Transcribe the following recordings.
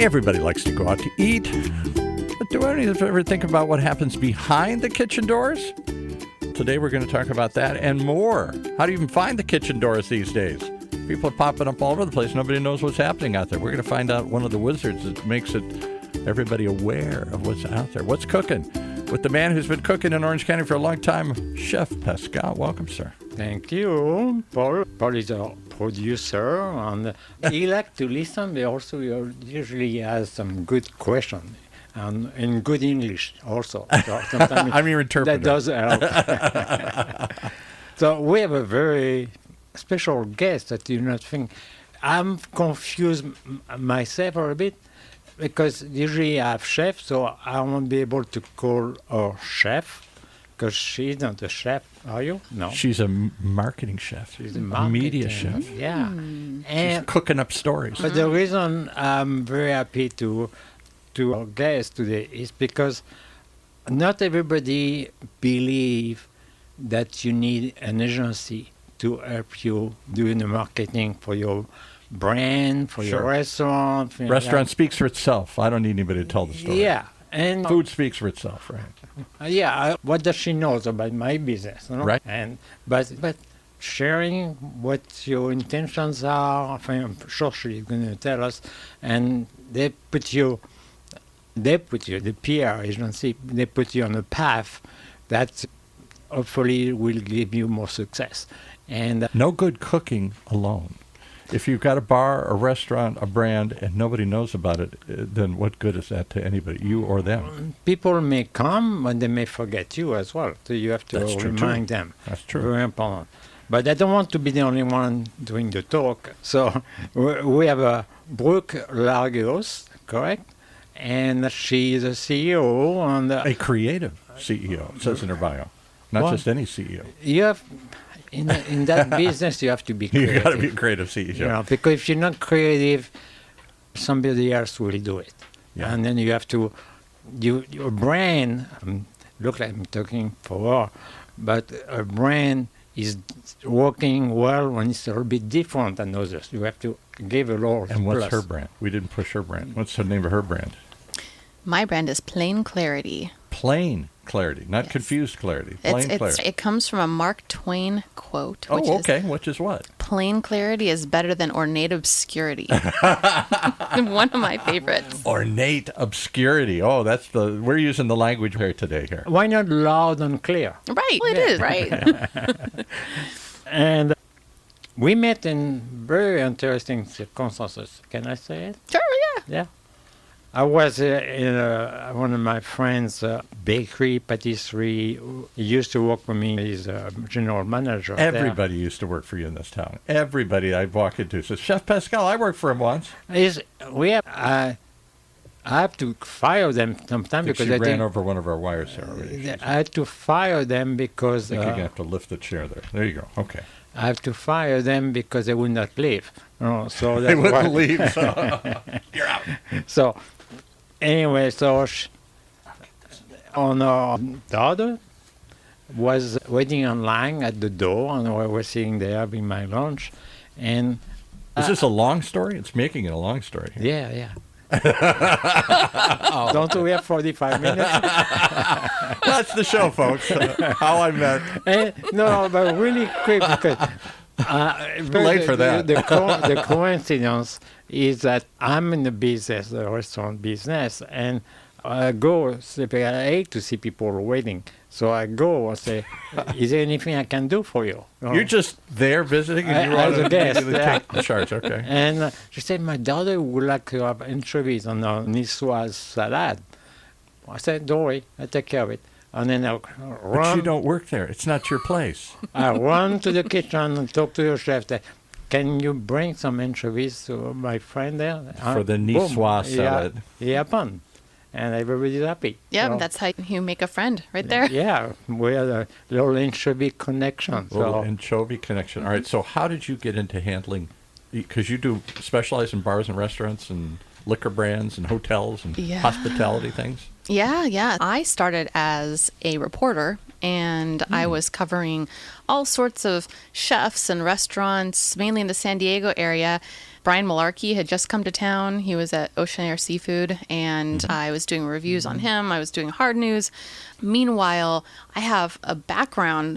Everybody likes to go out to eat. But do any of us ever think about what happens behind the kitchen doors? Today we're going to talk about that and more. How do you even find the kitchen doors these days? People are popping up all over the place. Nobody knows what's happening out there. We're going to find out one of the wizards that makes everybody aware of what's out there. What's cooking? With the man who's been cooking in Orange County for a long time, Chef Pascal. Welcome, sir. Thank you. Paul is a producer, and he likes to listen, but also usually has some good questions. And in good English also. So sometimes I'm your interpreter. That does help. So we have a very special guest that you not think. I'm confused myself a bit because usually I have chef, so I won't be able to call her chef because she's not a chef. Are you? No. She's a marketing chef. She's a media chef. Yeah. And She's cooking up stories. But the reason I'm very happy to our guest today is because not everybody believe that you need an agency to help you doing the marketing for your brand, for your restaurant. Restaurant speaks for itself. I don't need anybody to tell the story. Yeah. And food speaks for itself, right? What does she know about my business? You know? Right. But sharing what your intentions are, I'm sure she's going to tell us, and they put you, the PR agency, they put you on a path that hopefully will give you more success. And no good cooking alone. If you've got a bar, a restaurant, a brand, and nobody knows about it, then what good is that to anybody, you or them? People may come, but they may forget you as well. So you have to remind them. That's true. Very important. But I don't want to be the only one doing the talk. So we have a Brook Larios, correct? And she is a CEO. And a creative CEO, it says in her bio. Not just any CEO. You have... In that business, you have to be creative. You got to be a creative CEO. You know, because if you're not creative, somebody else will do it. Yeah. And then you have to, your brain, look like I'm talking for her, but a brain is working well when it's a little bit different than others. You have to give a lot. And what's her brand? We didn't push her brand. What's the name of her brand? My brand is PlainClarity. PlainClarity, not confused clarity. PlainClarity. It comes from a Mark Twain quote. Which Which is what? Plain clarity is better than ornate obscurity. One of my favorites. Ornate obscurity. Oh, we're using the language here today. Why not loud and clear? Right. Well, it is, right? And we met in very interesting circumstances. Can I say it? Sure, yeah. Yeah. I was in one of my friends' bakery, patisserie. He used to work for me. He's a general manager. Everybody used to work for you in this town. Everybody I walk into says, Chef Pascal, I worked for him once. I have to fire them sometimes because she ran over one of our wires here already. I had to fire them because... I think you're going to have to lift the chair there. There you go. Okay. I have to fire them because they would not leave. So they wouldn't leave, so you're out. So... Anyway, so our daughter was waiting online at the door, and I was sitting there having my lunch. And is this a long story? It's making it a long story. Yeah. Don't we have 45 minutes? That's the show, folks. How I met. No, but really quick because late for that. The coincidence is that I'm in the business, the restaurant business, and I go. I hate to see people waiting, so I go and say, "Is there anything I can do for you?" You're just there visiting, and you want to take charge. Okay. And she said, "My daughter would like to have anchovies on a niçoise salad." I said, "Don't worry, I take care of it." And then I run. But you don't work there. It's not your place. I run to the kitchen and talk to your chef. Can you bring some anchovies to my friend there? For the niçoise salad. Yeah, happened. And everybody's happy. Yeah, so, that's how you make a friend right there. Yeah, we had a little anchovy connection. Anchovy connection. All right, so how did you get into handling, because you do specialize in bars and restaurants and liquor brands and hotels and hospitality things? Yeah. I started as a reporter, and I was covering all sorts of chefs and restaurants, mainly in the San Diego area. Brian Malarkey had just come to town. He was at Ocean Air Seafood, and I was doing reviews on him. I was doing hard news. Meanwhile, I have a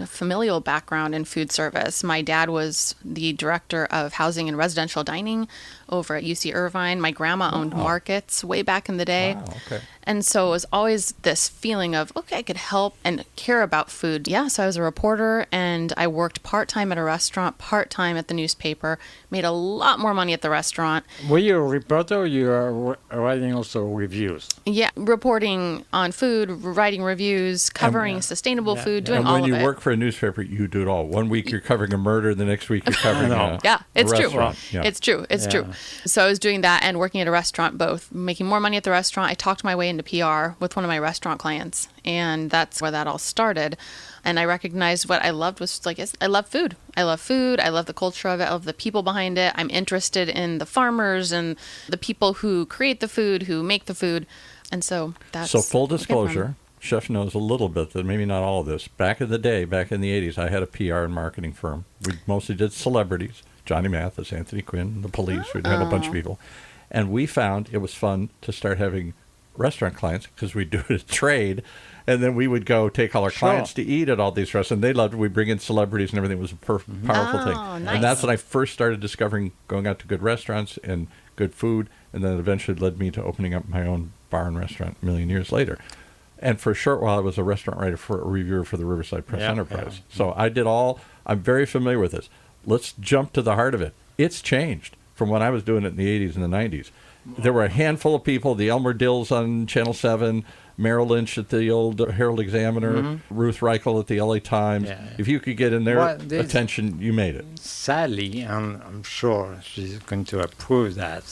familial background in food service. My dad was the director of housing and residential dining over at UC Irvine. My grandma owned markets way back in the day. Wow, okay. And so it was always this feeling of, okay, I could help and care about food. Yeah, so I was a reporter, and I worked part-time at a restaurant, part-time at the newspaper, made a lot more money at the restaurant. Were you a reporter or you are writing also reviews? Yeah, reporting on food, writing reviews, covering sustainable food, doing And all of it. when you work for a newspaper, you do it all. One week you're covering a murder, the next week you're covering a Yeah, it's true. restaurant. Yeah. It's true. It's true. So I was doing that and working at a restaurant, both making more money at the restaurant. I talked my way into PR with one of my restaurant clients, and that's where that all started. And I recognized what I loved was I love food. I love food. I love the culture of it. I love the people behind it. I'm interested in the farmers and the people who create the food, who make the food. And so that's... So full disclosure, Chef knows a little bit, that maybe not all of this. Back in the day, back in the 80s, I had a PR and marketing firm. We mostly did celebrities, Johnny Mathis, Anthony Quinn, the police. We'd have a bunch of people. And we found it was fun to start having restaurant clients because we'd do it as trade. And then we would go take all our clients to eat at all these restaurants. And they loved it. We'd bring in celebrities and everything. It was a powerful thing. Nice. And that's when I first started discovering going out to good restaurants and good food. And then it eventually led me to opening up my own bar and restaurant a million years later. And for a short while, I was a restaurant writer, for a reviewer for the Riverside Press Enterprise. So I did I'm very familiar with this. Let's jump to the heart of it. It's changed from when I was doing it in the 80s and the 90s. There were a handful of people, the Elmer Dills on Channel 7, Merrill Lynch at the old Herald Examiner, Ruth Reichel at the LA Times. Yeah. If you could get in their attention, you made it. Sadly, and I'm sure she's going to approve that,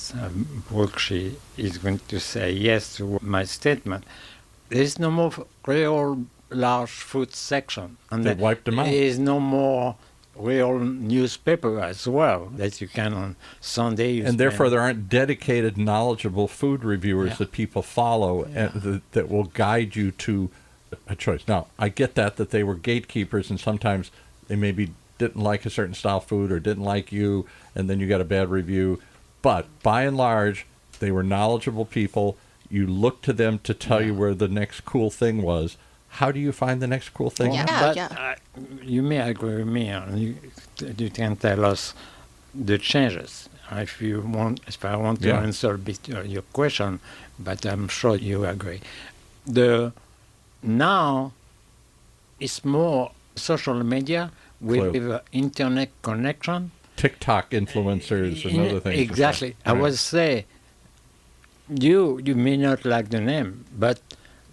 Brook, she is going to say yes to my statement. There's no more real large food section. And they wiped them out. There is no more real newspaper as well that you can on Sunday. And therefore, there aren't dedicated, knowledgeable food reviewers that people follow and that will guide you to a choice. Now, I get that they were gatekeepers, and sometimes they maybe didn't like a certain style of food or didn't like you, and then you got a bad review. But by and large, they were knowledgeable people. You looked to them to tell you where the next cool thing was. How do you find the next cool thing? You may agree with me. You can tell us the changes if I want to answer a bit your question, but I'm sure you agree. Now it's more social media with internet connection. TikTok influencers and other things. Exactly. I would say you may not like the name, but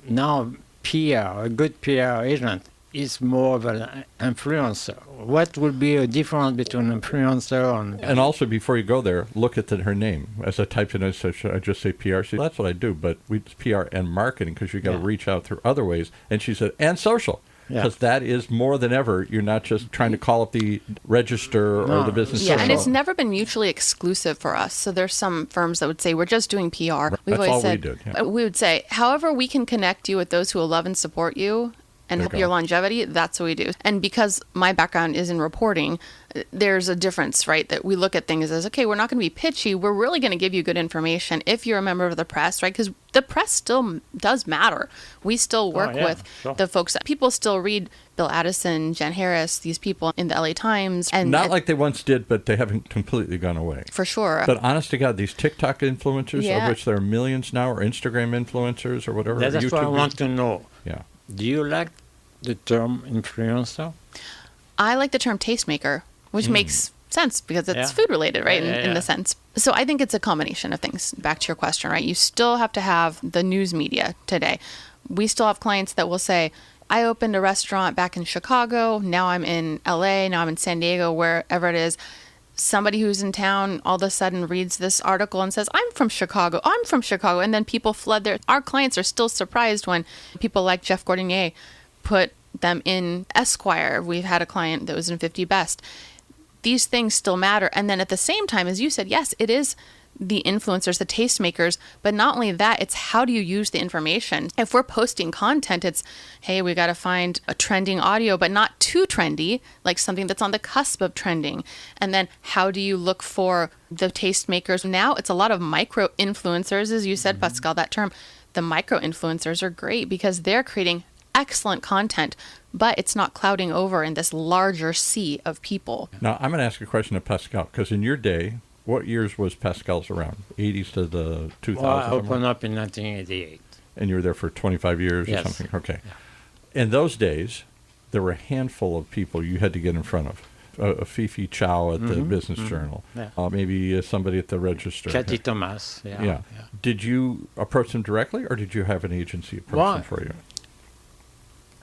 now PR, a good PR agent, is more of an influencer. What would be a difference between influencer and also, before you go there, look at her name. As I typed in, I just say PR. So that's what I do, but it's PR and marketing because you got to reach out through other ways. And she said, and social. Because that is more than ever. You're not just trying to call up the register or the business. Yeah, and it's never been mutually exclusive for us. So there's some firms that would say, we're just doing PR. Right. We've That's always all said, we did. Yeah. We would say, however we can connect you with those who will love and support you and help your longevity, that's what we do. And because my background is in reporting, there's a difference, right? That we look at things as, okay, we're not going to be pitchy. We're really going to give you good information if you're a member of the press, right? Because the press still does matter. We still work with the folks that people still read. Bill Addison, Jen Harris, these people in the LA Times. And not like they once did, but they haven't completely gone away. For sure. But honest to God, these TikTok influencers, of which there are millions now, or Instagram influencers or whatever. That's YouTube what I want to know. Yeah. Do you like the term influencer? I like the term tastemaker, which makes sense because it's food related, right? In the sense. So I think it's a combination of things. Back to your question, right? You still have to have the news media today. We still have clients that will say, I opened a restaurant back in Chicago. Now I'm in LA. Now I'm in San Diego, wherever it is. Somebody who's in town all of a sudden reads this article and says, I'm from Chicago. I'm from Chicago. And then people flood there. Our clients are still surprised when people like Jeff Gordinier put them in Esquire. We've had a client that was in 50 Best. These things still matter. And then at the same time, as you said, yes, it is the influencers, the tastemakers, but not only that, it's how do you use the information? If we're posting content, it's, hey, we got to find a trending audio, but not too trendy, like something that's on the cusp of trending. And then how do you look for the tastemakers? Now it's a lot of micro influencers, as you said, Pascal, that term. The micro influencers are great because they're creating excellent content, but it's not clouding over in this larger sea of people. Now, I'm going to ask a question of Pascal, because in your day, what years was Pascal's around? 80s to the 2000s? Well, I opened up in 1988. And you were there for 25 years Yes. or something? Okay. Yeah. In those days, there were a handful of people you had to get in front of. A Fifi Chow at the Business Journal. Yeah. Maybe somebody at the Register. Cathy Thomas. Yeah. Did you approach them directly, or did you have an agency approach them for you?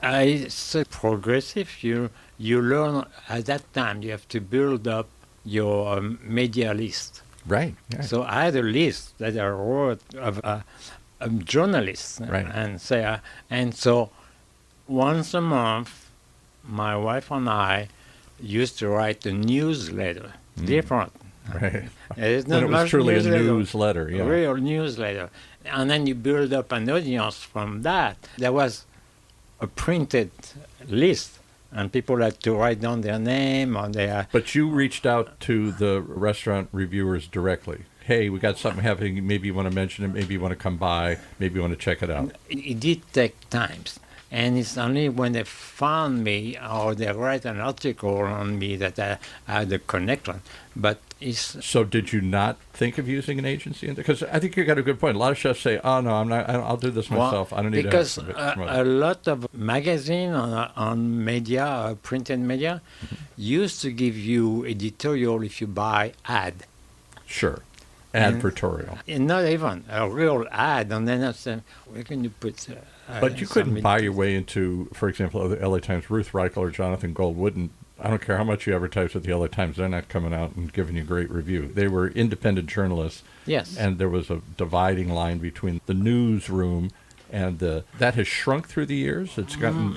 It's progressive. You learn at that time. You have to build up your media list. Right. So I had a list that I wrote of journalists, Right. and so once a month, my wife and I used to write a newsletter, different. Right. It's When not it was much truly a newsletter, yeah. a real newsletter, and then you build up an audience from that. There was a printed list, and people had to write down their name or their. But you reached out to the restaurant reviewers directly. Hey, we got something happening. Maybe you want to mention it. Maybe you want to come by. Maybe you want to check it out. It did take time. And it's only when they found me or they write an article on me that I had a connection. But it's... So did you not think of using an agency? Because I think you got a good point. A lot of chefs say, oh, no, I'm not. I'll do this myself. I don't need because to a lot of magazines on media, printed media, used to give you editorial if you buy ad. Sure. Advertorial. And not even a real ad. And then I said, where can you put... But you couldn't buy your way into, for example, the LA Times. Ruth Reichel or Jonathan Gold wouldn't. I don't care how much you advertise with the LA Times. They're not coming out and giving you a great review. They were independent journalists. Yes. And there was a dividing line between the newsroom and that has shrunk through the years. It's gotten...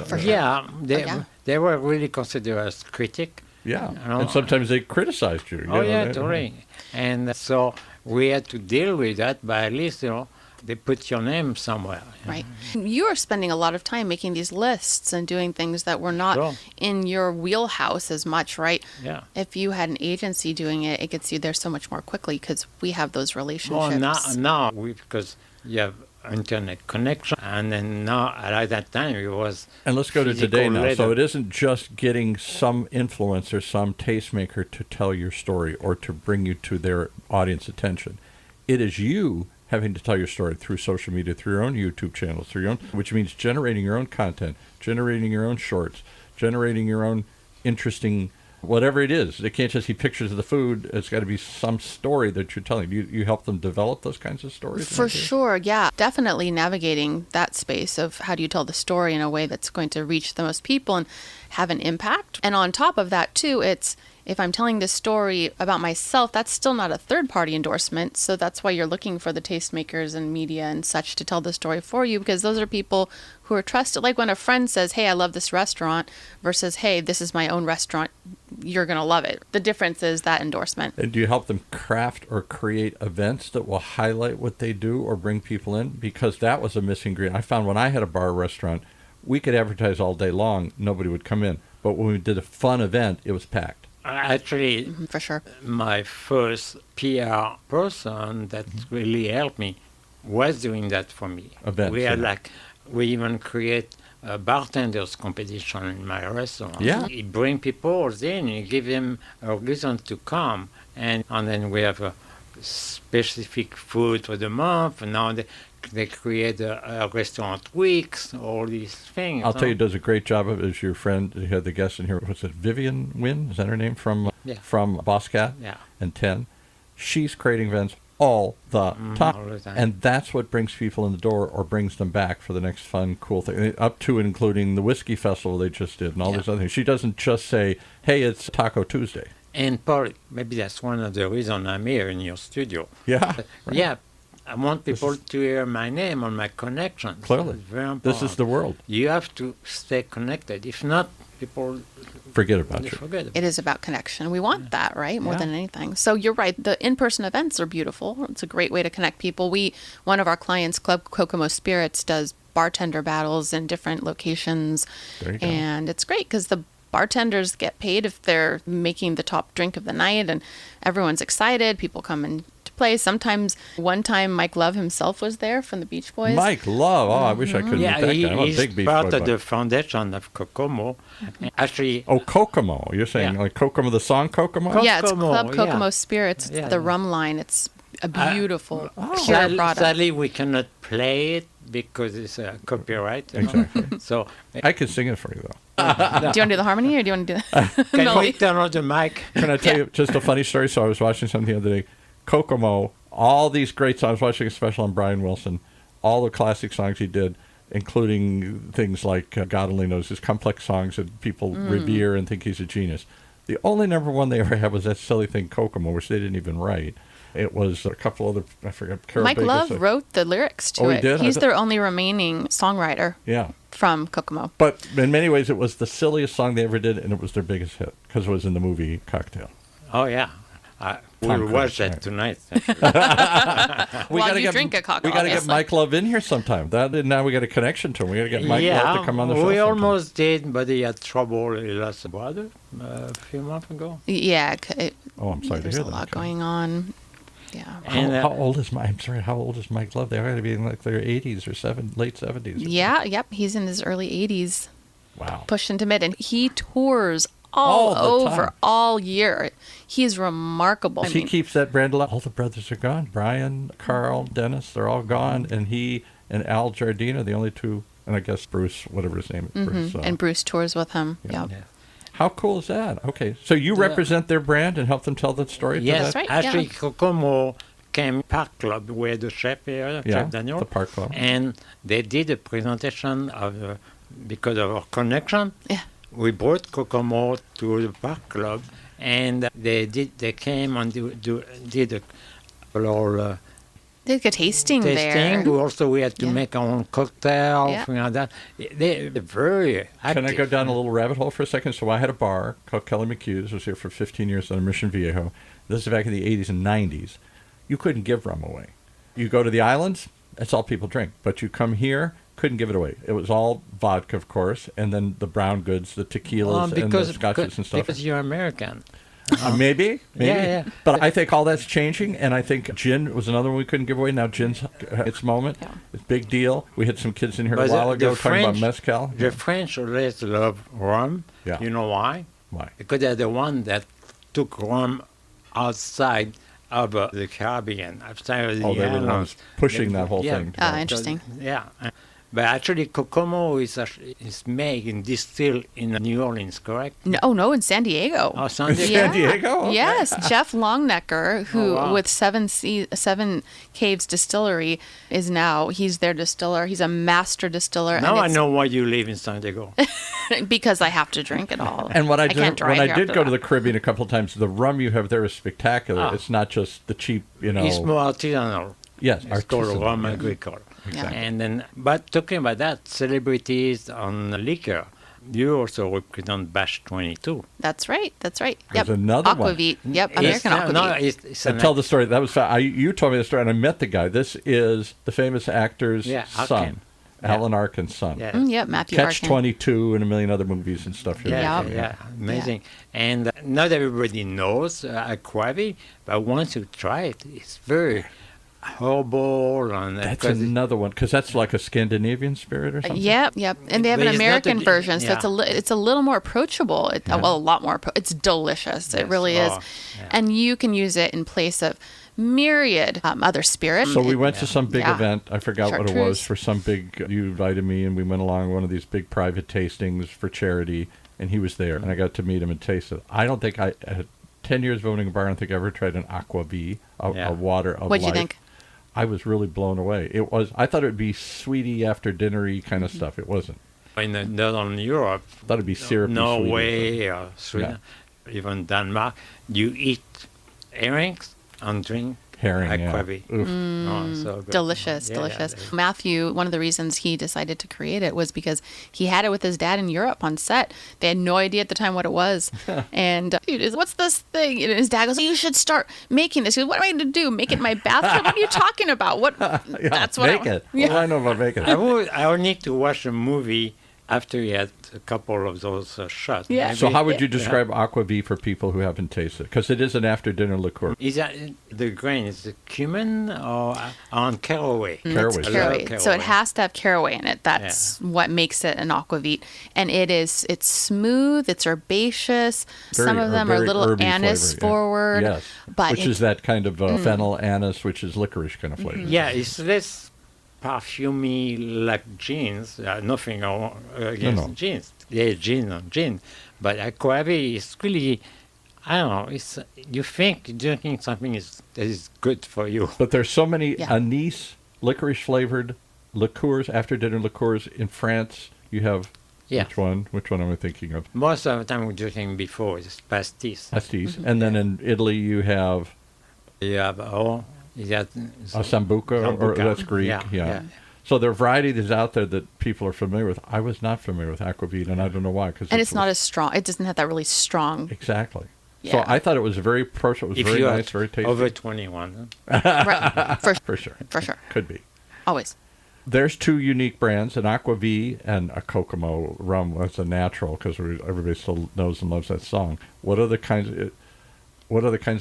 They were really considered as critic. Yeah. And sometimes they criticized you. Totally. And so we had to deal with that, but at least, they put your name somewhere. Right. You are spending a lot of time making these lists and doing things that were not in your wheelhouse as much, right? Yeah. If you had an agency doing it, it gets you there so much more quickly because we have those relationships. Well, now because you have internet connection, and then now at that time it was. And let's go to today now. Later. So it isn't just getting some influencer, some tastemaker to tell your story or to bring you to their audience attention. It is you having to tell your story through social media, through your own YouTube channels, through your own, which means generating your own content, generating your own shorts, generating your own interesting, whatever it is. They can't just see pictures of the food. It's got to be some story that you're telling. You help them develop those kinds of stories? For sure, yeah. Definitely navigating that space of how do you tell the story in a way that's going to reach the most people and have an impact. And on top of that, too, it's if I'm telling this story about myself, that's still not a third-party endorsement. So that's why you're looking for the tastemakers and media and such to tell the story for you, because those are people who are trusted. Like when a friend says, hey, I love this restaurant, versus, hey, this is my own restaurant, you're going to love it. The difference is that endorsement. And do you help them craft or create events that will highlight what they do or bring people in? Because that was a missing ingredient. I found when I had a bar restaurant, we could advertise all day long. Nobody would come in. But when we did a fun event, it was packed. Actually, for sure, my first PR person that really helped me was doing that for me. Events, we had we even create a bartenders competition in my restaurant. Yeah. You bring people in, you give them a reason to come, and then we have a specific food for the month, and now they create a restaurant weeks, all these things. I'll tell you, does a great job of it is your friend, you had the guest in here, was it Vivian Wynn? Is that her name? From Boss Cat and 10. She's creating events all the time. All the time. And that's what brings people in the door or brings them back for the next fun, cool thing. Up to and including the Whiskey Festival they just did and all these other things. She doesn't just say, hey, it's Taco Tuesday. And Paul, maybe that's one of the reasons I'm here in your studio. Yeah. Right. Yeah. I want people to hear my name and my connections. Clearly. It's very important. This is the world. You have to stay connected. If not, people Forget about you. forget about It is about connection. We want that, right? More than anything. So you're right. The in-person events are beautiful. It's a great way to connect people. One of our clients, Club Kokomo Spirits, does bartender battles in different locations. There you go. And it's great because the bartenders get paid if they're making the top drink of the night, and everyone's excited. People come in to play. Sometimes, one time, Mike Love himself was there from the Beach Boys. Mike Love. Oh, I wish I could meet that guy. I'm a he's big Beach part Boy of buff. the foundation of Kokomo. Actually, Oh, Kokomo. You're saying like Kokomo, the song Kokomo? Yeah, it's Kokomo, Club Kokomo yeah. Spirits. It's Yeah, the yeah. rum line. It's a beautiful, pure product. sadly, we cannot play it because it's copyright. Exactly. So, I could sing it for you, though. Do you want to do the harmony or do you want to do the can melody? we turn on the mic? Can I tell you just a funny story? So I was watching something the other day. Kokomo, all these great songs. I was watching a special on Brian Wilson. All the classic songs he did, including things like God Only Knows, his complex songs that people revere and think he's a genius. The only number one they ever had was that silly thing Kokomo, which they didn't even write. It was a couple other, I forget, Carol Mike Baker Love said- wrote the lyrics to Oh, he it. did? I He's thought- their only remaining songwriter Yeah. from Kokomo. But in many ways, it was the silliest song they ever did, and it was their biggest hit because it was in the movie Cocktail. Oh, yeah. We'll Cruise, watch right. that tonight. While gotta you drink a cocktail, We got to get obviously. Mike Love in here sometime. Now we got a connection to him. We got to get Mike Love to come on the show. we sometime. almost did, but he had trouble. He lost a brother a few months ago. Yeah, Oh, I'm sorry to there's hear a that. lot going on. Yeah. And, How old is Mike? I'm sorry. How old is Mike Love? They got to be in like their 80s or late 70s. Yeah, yep. He's in his early 80s, Wow. pushing to mid, and he tours all All the over time. all year. He's remarkable. He keeps that brand alive. All the brothers are gone. Brian, Carl, Dennis, they're all gone. And he and Al Jardine are the only two, and I guess Bruce, whatever his name is. Bruce, and Bruce tours with him. Yeah. Yep. Yeah. How cool is that? Okay. So you represent their brand and help them tell that story? to Yes, that? right, actually, yeah. Kokomo came Park Club where the chef here, Yeah, Chef Daniel. the Park Club. And they did a presentation of, because of our connection, Yeah. we brought Kokomo to the Park Club, and they came and did a little They did a tasting there. Also, we had to Yeah. make our own cocktail, Yeah. things like that. They're very active. Can I go down a little rabbit hole for a second? So I had a bar called Kelly McHugh's. I was here for 15 years on Mission Viejo. This is back in the 80s and 90s. You couldn't give rum away. You go to the islands, that's all people drink. But you come here, couldn't give it away. It was all vodka, of course, and then the brown goods, the tequilas and the scotches and stuff. Because you're American. Maybe. Yeah. But I think all that's changing, and I think gin was another one we couldn't give away. Now gin's its moment. Yeah. It's a big deal. We had some kids in here But a while the ago talking about French- mezcal. The French always love rum. Yeah. You know why? Why? Because they're the one that took rum outside of the Caribbean, outside of the Oh, they were the islands. ones pushing that whole thing. Ah, interesting. Yeah. But actually, Kokomo is made and distilled in New Orleans, correct? No, in San Diego. Oh, San Diego. San Diego? Okay. Yes, Jeff Longnecker, who wow. with Seven Caves Distillery he's their distiller. He's a master distiller. Now and I it's know why you live in San Diego. because I have to drink it all. And what I can't did drive when I here did after go to that. the Caribbean a couple of times, the rum you have there is spectacular. Ah. It's not just the cheap, It's more artisanal. Yes, It's called artisanal, rum yeah. agricole. Exactly. And then, but talking about that, celebrities on liquor, you also represent Bash 22. That's right. There's Yep. another one. Aquavit. Yep. American Aquavit. No, it's And tell the story. That was you told me the story, and I met the guy. This is the famous actor's Yeah, son, Arkin. Alan Arkin's son. Yeah. Yep. Matthew Catch Arkin. 22 and a million other movies and stuff. Yeah, amazing. And not everybody knows Aquavit, but once you try it, it's very herbal. And That's 'cause it- another one because that's like a Scandinavian spirit or something. Yep. And they have But an it's not American a- version, so yeah. it's a little more approachable. Well, a lot more. It's delicious. It Yes. really is. Oh, yeah. And you can use it in place of myriad other spirits. So we went to some big Yeah. event. I forgot what it was Chartreuse. for some big. You invited me, and we went along one of these big private tastings for charity, and he was there, and I got to meet him and taste it. I don't think I had 10 years of owning a bar. I don't think I ever tried an Aquavit, Yeah. a water of What'd you life. think? I was really blown away. I thought it would be sweetie after dinnery kind of Mm-hmm. stuff. It wasn't. in Northern Europe, I thought it'd be syrupy. Norway or Sweden, even Denmark, you eat herrings and drink Herring, aquavit. So good. Delicious, delicious. Matthew, one of the reasons he decided to create it was because he had it with his dad in Europe on set. They had no idea at the time what it was. And he was, what's this thing? And his dad goes, you should start making this. He goes, what am I going to do? Make it in my bathtub? What are you talking about? What? That's what make it. What do I know about making it? I would need to watch a movie after you had a couple of those shots. Yeah. Maybe. So how would you describe aquavit for people who haven't tasted it? Because it is an after-dinner liqueur. Is that the grain? Is it cumin or on caraway? Caraway. It's I caraway. love So it caraway. has to have caraway in it. That's what makes it an aquavit. And it's smooth, it's herbaceous. Some of them are a very little herby anise flavor, forward. Yes. But which is that kind of fennel anise, which is licorice kind of flavor. Yeah, it's less perfumey like jeans. Nothing against jeans. Yeah, gin on gin. But aquavit is really, I don't know, it's you think drinking something that is good for you. But there's so many Yeah. anise, licorice-flavored liqueurs, after-dinner liqueurs. In France, you have Yeah. which one? Which one am I thinking of? Most of the time we're drinking before is pastis. Pastis. And then in Italy, you have You have Sambuca, or Sambuca. that's Greek. Yeah. So there are varieties out there that people are familiar with. I was not familiar with aquavit, and I don't know why. and it's not as strong. It doesn't have that really strong. Exactly. Yeah. So I thought it was very approachable. It was if very you're nice, very tasty. over 21. Right. For sure. For sure. Could be. Always. There's two unique brands, an Aquavit and a Kokomo rum. That's a natural because everybody still knows and loves that song. What other kinds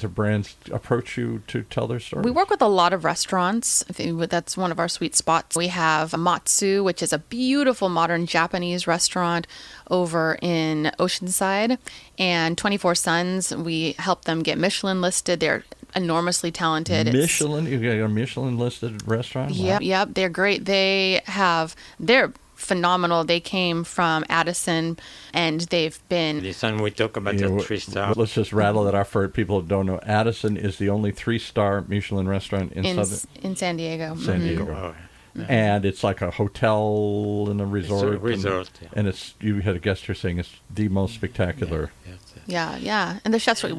of brands approach you to tell their story? We work with a lot of restaurants. I think that's one of our sweet spots. We have Matsu, which is a beautiful modern Japanese restaurant over in Oceanside, and 24 Suns. We help them get Michelin listed. They're enormously talented. Michelin? You got a Michelin listed restaurant? Wow. Yep. They're great. They're phenomenal. They came from Addison, and they've been. This one we talk about the 3-star. Let's just rattle it off for people who don't know. Addison is the only 3-star Michelin restaurant in San Diego. San Mhm. Diego. Oh, And it's like a hotel and a resort. It's a resort, And you had a guest here saying it's the most spectacular. Yeah. And the chefs we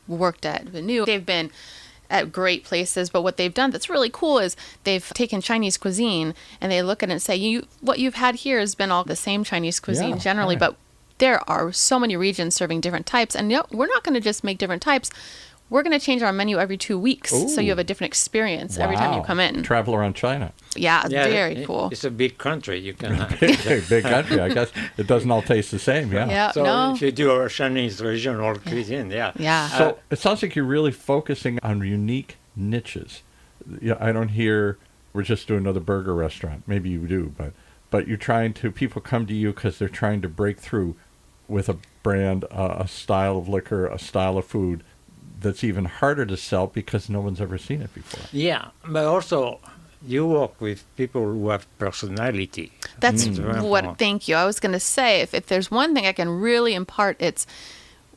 worked at Venu, they've been at great places, but what they've done that's really cool is they've taken Chinese cuisine and they look at it and say, what you've had here has been all the same Chinese cuisine generally, but there are so many regions serving different types, and we're not going to just make different types. We're going to change our menu every 2 weeks, so you have a different experience every time you come in. Travel around China. Yeah, very cool. It's a big country. You can. Big country. I guess it doesn't all taste the same. Yeah. Yeah, So if you do our Chinese regional cuisine, Yeah. So it sounds like you're really focusing on unique niches. I don't hear we're just doing another burger restaurant. Maybe you do, but you're trying to. People come to you because they're trying to break through with a brand, a style of liquor, a style of food that's even harder to sell because no one's ever seen it before. Yeah, but also you work with people who have personality. That's very what. important. Thank you. I was going to say, if there's one thing I can really impart, it's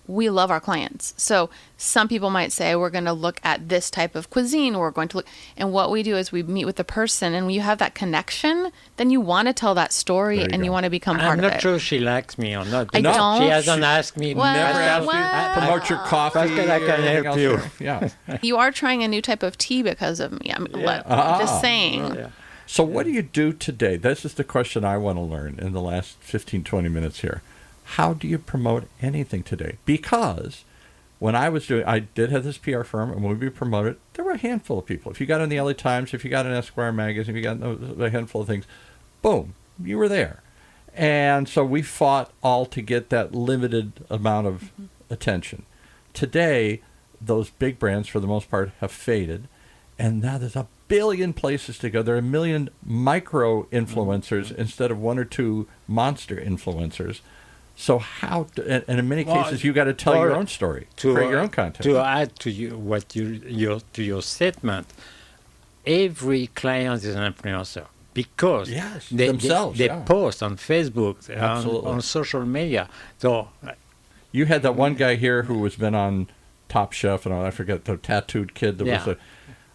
we love our clients. So some people might say we're going to look at this type of cuisine. We're going to look, and what we do is we meet with the person, and when you have that connection, then you want to tell that story, There you and you go. want to become I'm part of not it. sure she likes me or not. I No, don't. She hasn't asked me. Well, Never asked you well. to promote your coffee. Pascal, I can or anything help else you. there. Yeah. You are trying a new type of tea because of me. I'm just saying. Yeah. So what do you do today? This is the question I want to learn in the last 15, 20 minutes here. How do you promote anything today? Because when I did have this PR firm, and when we promoted, there were a handful of people. If you got in the LA Times, if you got in Esquire magazine, if you got a handful of things, boom, you were there. And so we fought all to get that limited amount of attention. Today, those big brands, for the most part, have faded. And now there's a billion places to go. There are a million micro influencers instead of one or two monster influencers. So and in many cases, you got to tell your own story, create your own content. To add to your statement, every client is an influencer because they post on Facebook, on social media. So you had that one guy here who has been on Top Chef, and I forget the tattooed kid that was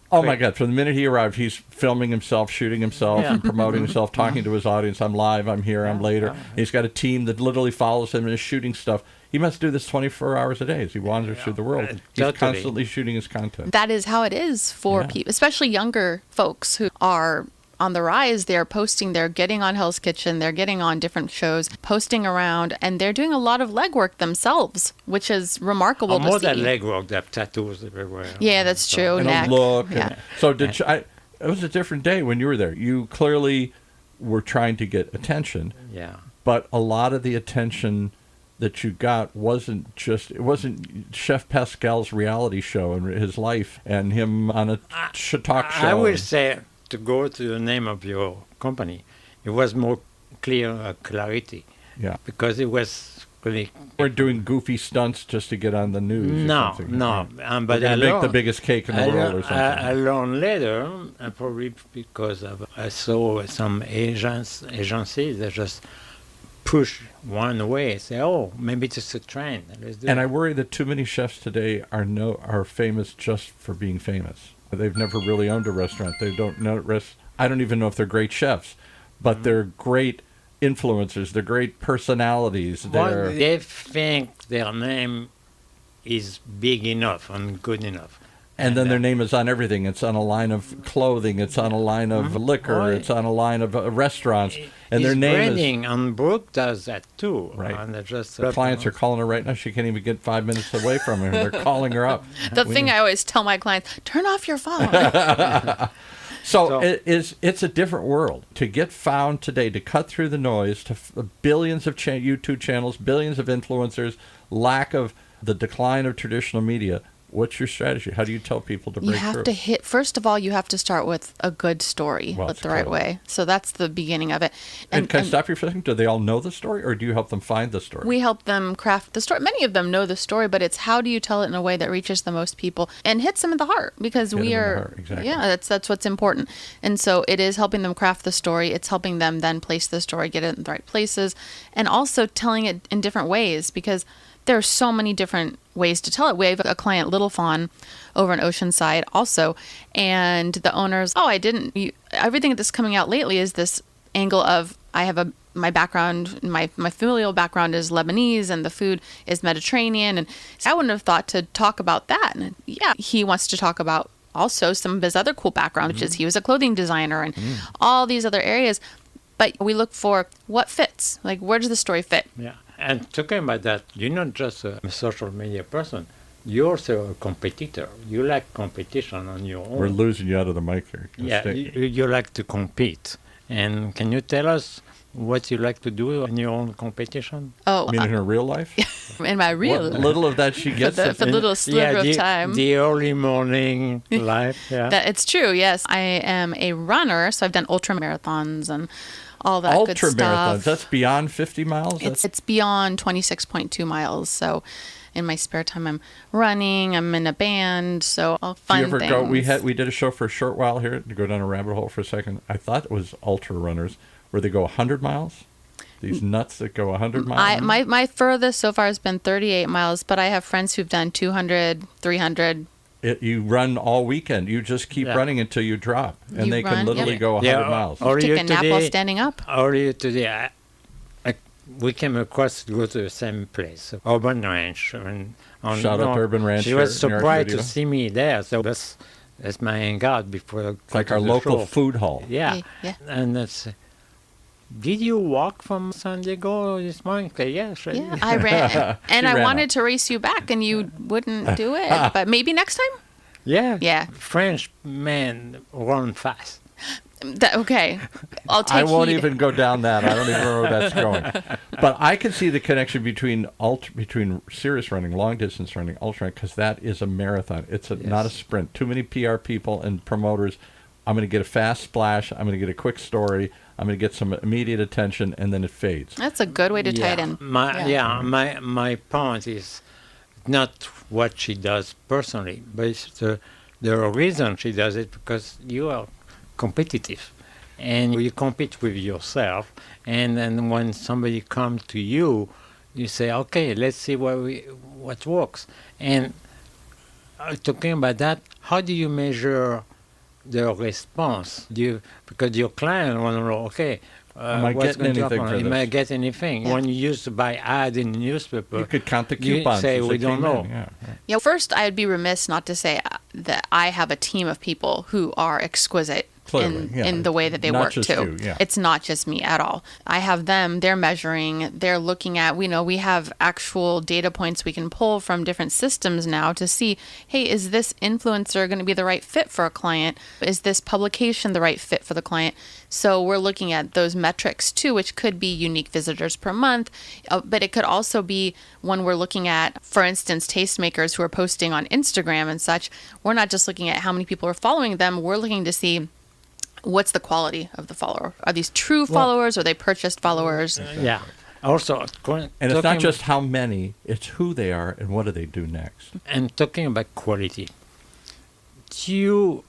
oh my God, from the minute he arrived, he's filming himself, shooting himself, and promoting himself, talking to his audience. I'm live, I'm here, I'm later. He's got a team that literally follows him and is shooting stuff. He must do this 24 hours a day as he wanders through the world. He's Totally. constantly shooting his content. That is how it is for people, especially younger folks who are on the rise. They're posting, they're getting on Hell's Kitchen, they're getting on different shows, posting around, and they're doing a lot of legwork themselves, which is remarkable to see. More than legwork, they have tattoos everywhere. Yeah, that's true. And Neck. a look. Yeah. So it was a different day when you were there. You clearly were trying to get attention. Yeah. But a lot of the attention that you got wasn't Chef Pascal's reality show and his life and him on a talk show. I will say, to go to the name of your company, it was more clear clarity. Yeah. Because it was really... We're doing goofy stunts just to get on the news. No. But I make the biggest cake in the world or something. I learned later, probably because I saw some agencies that just push one way, say, oh, maybe it's just a trend. Let's do And it. I worry that too many chefs today are famous just for being famous. They've never really owned a restaurant. They don't know I don't even know if they're great chefs, but they're great influencers. They're great personalities. They think their name is big enough and good enough. And then their name is on everything. It's on a line of clothing. It's on a line of liquor. It's on a line of restaurants. And their name branding, and Brook does that too. Right. And The clients are calling her right now. She can't even get 5 minutes away from her. They're calling her up. The thing I always tell my clients, turn off your phone. So it's a different world. To get found today, to cut through the noise, to billions of YouTube channels, billions of influencers, lack of the decline of traditional media. What's your strategy? How do you tell people to break You have through? to hit, first of all, you have to start with a good story, Well, the right way. So that's the beginning of it. And can I stop you for a second? Do they all know the story, or do you help them find the story? We help them craft the story. Many of them know the story, but it's how do you tell it in a way that reaches the most people and hits them in the heart, because Hit we them in the are, heart, exactly. yeah, that's what's important. And so it is helping them craft the story. It's helping them then place the story, get it in the right places, and also telling it in different ways, because there are so many different ways to tell it. We have a client, Little Fawn, over in Oceanside also, and the owners, everything that's coming out lately is this angle of, I have my background, my familial background is Lebanese, and the food is Mediterranean, and so I wouldn't have thought to talk about that. And yeah, he wants to talk about also some of his other cool background, which is he was a clothing designer and all these other areas. But we look for what fits, like where does the story fit? Yeah. And talking about that, you're not just a social media person. You're also a competitor. You like competition on your own. We're losing you out of the mic here. Yeah, you like to compete. And can you tell us what you like to do in your own competition? Oh, I mean, in her real life? in my real What little of that she gets. for the little sliver of time. The early morning life. Yeah. It's true, yes. I am a runner, so I've done ultra marathons and all that good Ultra marathons. stuff. That's beyond 50 miles? It's beyond 26.2 miles. So in my spare time, I'm running. I'm in a band. So all fun Do you ever things. we did a show for a short while here, to go down a rabbit hole for a second. I thought it was ultra runners, where they go 100 miles. These nuts that go 100 miles. My furthest so far has been 38 miles, but I have friends who've done 200, 300. You run all weekend. You just keep running until you drop. And You they can run, literally yep. go 100 miles. Take a nap while standing up. Earlier today, we came across to go to the same place, Urban Ranch. Shout out to Urban Ranch. She was here in New York surprised Radio. to see me there, so that's my hangout before. It's like our local food hall. Yeah. Yeah. And that's. Did you walk from San Diego this morning? Yes. Yeah, I ran. And I ran wanted up. to race you back, and you wouldn't do it. But maybe next time? Yeah. Yeah. French men run fast. Okay. I'll take I won't heed. even go down that. I don't even know where that's going. But I can see the connection between serious running, long distance running, ultra running, because that is a marathon. It's not a sprint. Too many PR people and promoters. I'm going to get a fast splash. I'm going to get a quick story. I'm going to get some immediate attention, and then it fades. That's a good way to tie it in. My point is not what she does personally, but it's the reason she does it, because you are competitive and you compete with yourself, and then when somebody comes to you, you say, okay, let's see what works. And talking about that, how do you measure the response? Because your client want to know, okay, Am I what's getting going to anything happen? for You might this? get anything. Yeah. When you used to buy ad in the newspaper, You could count the you coupons. say, as we they don't came know. in. Yeah, right. Yeah, first, I'd be remiss not to say that I have a team of people who are exquisite Clearly, yeah. in the way that they Not work just too. you, yeah. It's not just me at all. I have them, they're measuring, they're looking at, we have actual data points we can pull from different systems now to see, hey, is this influencer going to be the right fit for a client? Is this publication the right fit for the client? So we're looking at those metrics too, which could be unique visitors per month, but it could also be when we're looking at, for instance, tastemakers who are posting on Instagram and such. We're not just looking at how many people are following them. We're looking to see what's the quality of the follower. Are these true followers? Are they purchased followers? yeah. Also, And it's not just how many, it's who they are and what do they do next. And talking about quality, do you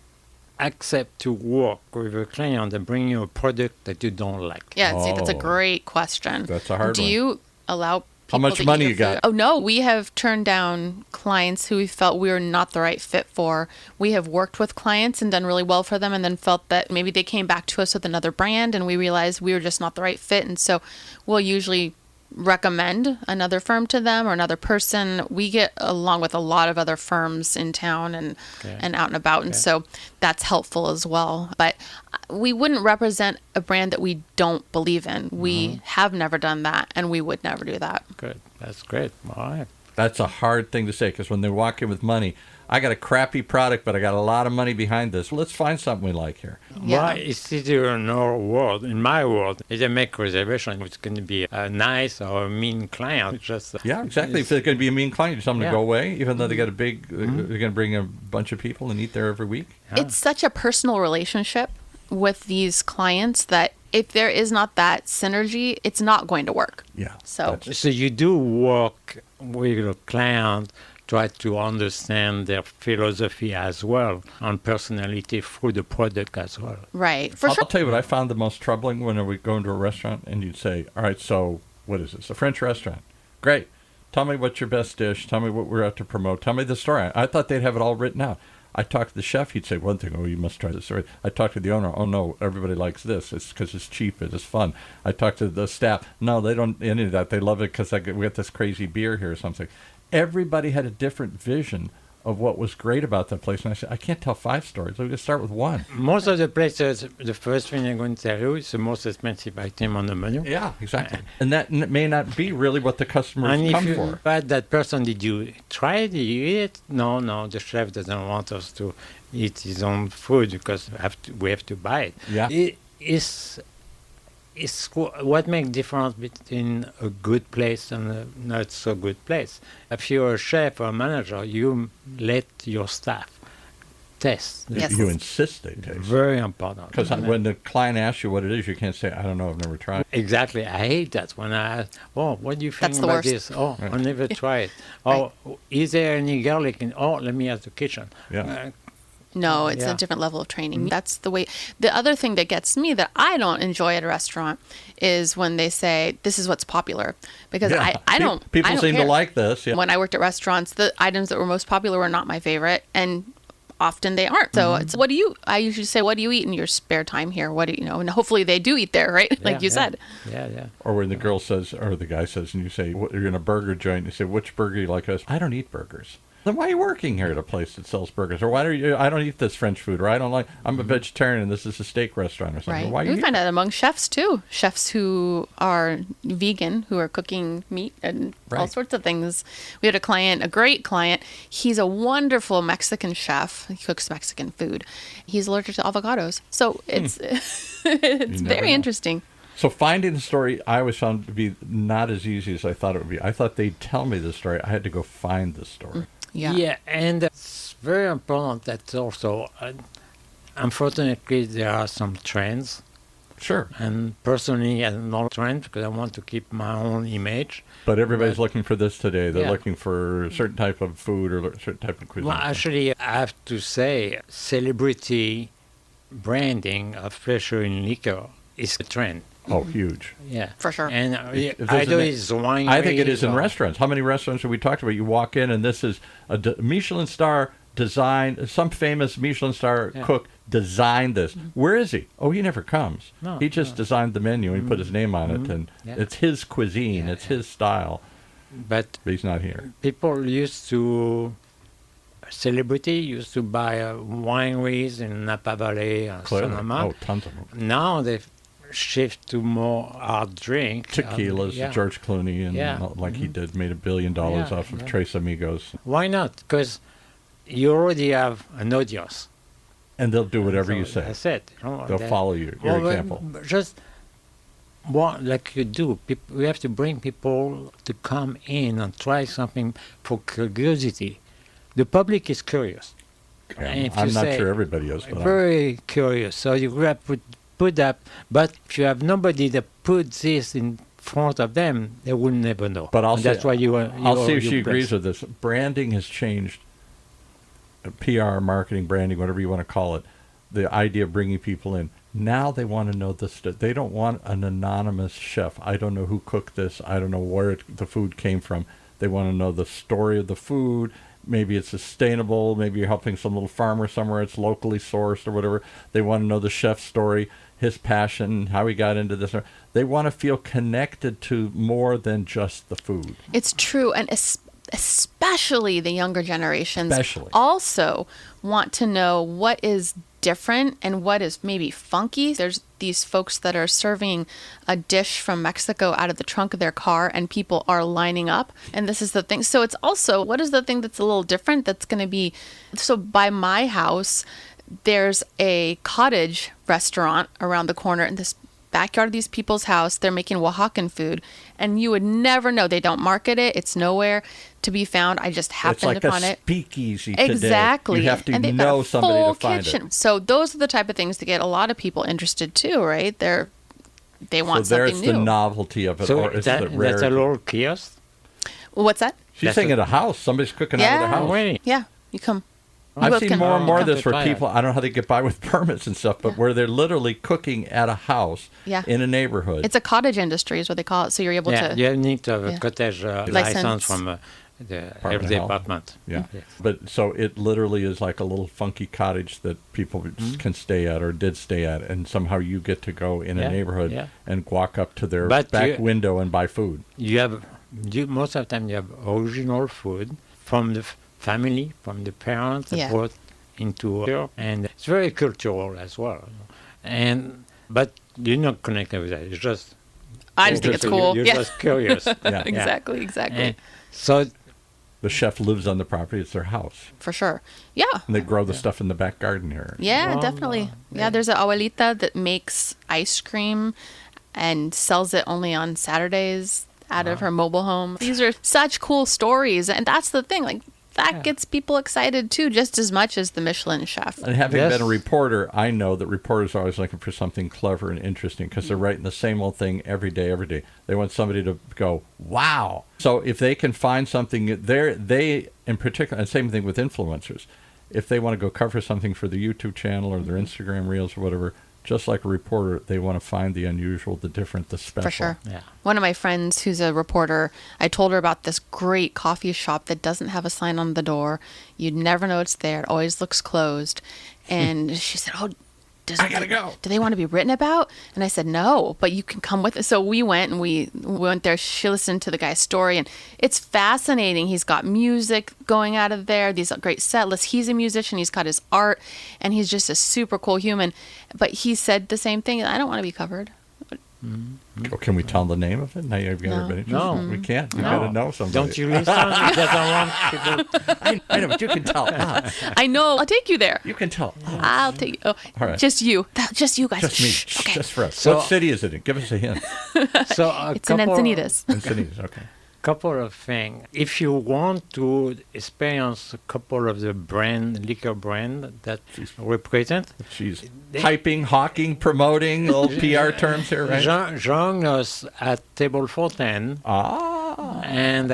accept to work with a client and bring you a product that you don't like? Yeah, see, that's a Oh. great question. That's a hard Do one. you allow How people much to money eat you your got? food? Oh, no. We have turned down clients who we felt we were not the right fit for. We have worked with clients and done really well for them and then felt that maybe they came back to us with another brand and we realized we were just not the right fit. And so we'll usually recommend another firm to them or another person. We get along with a lot of other firms in town and out and about, and so that's helpful as well. But we wouldn't represent a brand that we don't believe in. We have never done that, and we would never do that. Good. That's great. All right. That's a hard thing to say because when they walk in with money, I got a crappy product, but I got a lot of money behind this. Let's find something we like here. Yeah. Well, it's easier in our world. In my world, if they make reservation, it's going to be a nice or a mean client. Just Yeah, exactly. If they're going to be a mean client, you tell them to Yeah. go away, even though they got a big, they're going to bring a bunch of people and eat there every week. It's such a personal relationship with these clients that if there is not that synergy, it's not going to work. Yeah. So that's- So you do work with a client, try to understand their philosophy as well, and personality through the product as well. right, for I'll sure. tell you what I found the most troubling when we go into a restaurant and you'd say, all right, so what is this? A French restaurant. Great. Tell me what's your best dish. Tell me what we're out to promote. Tell me the story. I thought they'd have it all written out. I talked to the chef. He'd say one thing. Oh, you must try this story. I talked to the owner. Oh, no, everybody likes this. It's because it's cheap. It's fun. I talked to the staff. No, they don't any of that. They love it because we got this crazy beer here or something. Everybody had a different vision of what was great about that place. And I said, I can't tell 5 stories. We're going to start with one. Most of the places, the first thing they're going to tell you is the most expensive item on the menu. Yeah, exactly. And that may not be really what the customers And if come you for. invite that person, did you try it? Did you eat it? No, the chef doesn't want us to eat his own food because we have to buy it. Yeah. It's what makes difference between a good place and a not so good place. If you're a chef or a manager, you let your staff test. Yes. You insist they taste. Very important. Because when the client asks you what it is, you can't say, I don't know, I've never tried. Exactly. I hate that when I ask, oh, what do you think That's the about worst. this? Oh, I never tried. Oh, is there any garlic in? Oh, let me ask the kitchen. Yeah. No, it's a different level of training. That's the way. The other thing that gets me that I don't enjoy at a restaurant is when they say, this is what's popular. Because I don't. People I don't seem care. to like this. Yeah. When I worked at restaurants, the items that were most popular were not my favorite. And often they aren't. So it's, I usually say, what do you eat in your spare time here? What do you know? And hopefully they do eat there, right? Like you said. Yeah. Or when the girl says, or the guy says, and you say, you're in a burger joint, and you say, which burger do you like us? I don't eat burgers. Then why are you working here at a place that sells burgers? Or why do you? I don't eat this French food. Or I'm a vegetarian and this is a steak restaurant or something. Right. Why are you We here? find that among chefs too. Chefs who are vegan, who are cooking meat and all Right. sorts of things. We had a great client. He's a wonderful Mexican chef. He cooks Mexican food. He's allergic to avocados. So it's it's never very know. interesting. So finding the story, I always found to be not as easy as I thought it would be. I thought they'd tell me the story. I had to go find the story. Yeah. And it's very important that also, unfortunately, there are some trends. Sure. And personally, I'm not trend because I want to keep my own image. But everybody's looking for this today. They're Yeah. looking for a certain type of food or a certain type of cuisine. Well, actually, I have to say, celebrity branding of pleasure in liquor is a trend. Oh, huge. Yeah, For sure. And If there's either an- it's wine. I think it is in restaurants. How many restaurants have we talked about? You walk in and this is a Michelin star designed, some famous Michelin star cook designed this. Where is he? Oh, he never comes. No, he just designed the menu and he put his name on it, and it's his cuisine, it's his style. But he's not here. Celebrity used to buy wineries in Napa Valley and Sonoma. Oh, tons of them. Now they've shifted to more hard drink. Tequilas, George Clooney, and he did, made $1 billion off of Tres Amigos. Why not? Because you already have an audience. And they'll do whatever you say. That's it. They'll follow your example. Just like you do. We have to bring people to come in and try something for curiosity. The public is curious. Yeah, I'm not sure everybody is. But very curious. So you have to put up. But if you have nobody that puts this in front of them, they will never know. But that's why I'll see if she agrees with this. Branding has changed. PR, marketing, branding, whatever you want to call it. The idea of bringing people in. Now they want to know this. They don't want an anonymous chef. I don't know who cooked this. I don't know where the food came from. They want to know the story of the food. Maybe it's sustainable. Maybe you're helping some little farmer somewhere. It's locally sourced or whatever. They want to know the chef's story, his passion, how he got into this. They want to feel connected to more than just the food. It's true. And especially the younger generations also want to know what is different and what is maybe funky. There's these folks that are serving a dish from Mexico out of the trunk of their car and people are lining up. And this is the thing. So it's also, what is the thing that's a little different that's going to be, so by my house, there's a cottage restaurant around the corner in this backyard of these people's house. They're making Oaxacan food and you would never know. They don't market it. It's nowhere to be found. I just happened upon it. It's like a speakeasy today. Exactly. You have to know somebody to find it. So those are the type of things that get a lot of people interested too, right? They want something new. So there's the novelty of it. So that's a little kiosk? Well, what's that? She's saying at a house. Somebody's cooking out of the house. Really? Yeah. You come. I've seen more and more of this where people, I don't know how they get by with permits and stuff, but where they're literally cooking at a house in a neighborhood. It's a cottage industry is what they call it. So you're able to... you need to have a cottage license from the department. Yeah. Yes. But so it literally is like a little funky cottage that people can stay at or did stay at, and somehow you get to go in a neighborhood and walk up to their back window and buy food. Most of the time you have original food from the family, from the parents that brought into here, and it's very cultural as well. But you're not connected with that. It's just I just think it's cool. You're just curious. Exactly. And so the chef lives on the property. It's their house. For sure. Yeah. And they grow the stuff in the back garden here. Yeah, definitely. There's an abuelita that makes ice cream and sells it only on Saturdays out of her mobile home. These are such cool stories. And that's the thing. Like, that gets people excited too, just as much as the Michelin chef. And having been a reporter, I know that reporters are always looking for something clever and interesting because they're writing the same old thing every day. They want somebody to go, wow. So if they can find something, they in particular, and same thing with influencers, if they want to go cover something for the YouTube channel or their Instagram Reels or whatever, just like a reporter, they want to find the unusual, the different, the special. For sure. Yeah. One of my friends who's a reporter, I told her about this great coffee shop that doesn't have a sign on the door. You'd never know it's there. It always looks closed. And she said, I gotta go. Do they want to be written about? And I said, no, but you can come with us. So we went and we went there. She listened to the guy's story and it's fascinating. He's got music going out of there, these great set lists. He's a musician. He's got his art and he's just a super cool human. But he said the same thing. I don't want to be covered. Oh, can we tell the name of it? Now you've got everybody. No, we can't. You got to know somebody. Don't you listen? He doesn't want people. I know, but you can tell us. I know. I'll take you there. You can tell us. I'll take you. Oh, all right. Just you. Just you guys. Just me. Shh, okay. Just for us. So, what city is it in? Give us a hint. It's in Encinitas. Encinitas, okay. Couple of things. If you want to experience a couple of the liquor brand that represent, She's hyping, hawking, promoting, little PR terms here, right? Join us at Table 410 and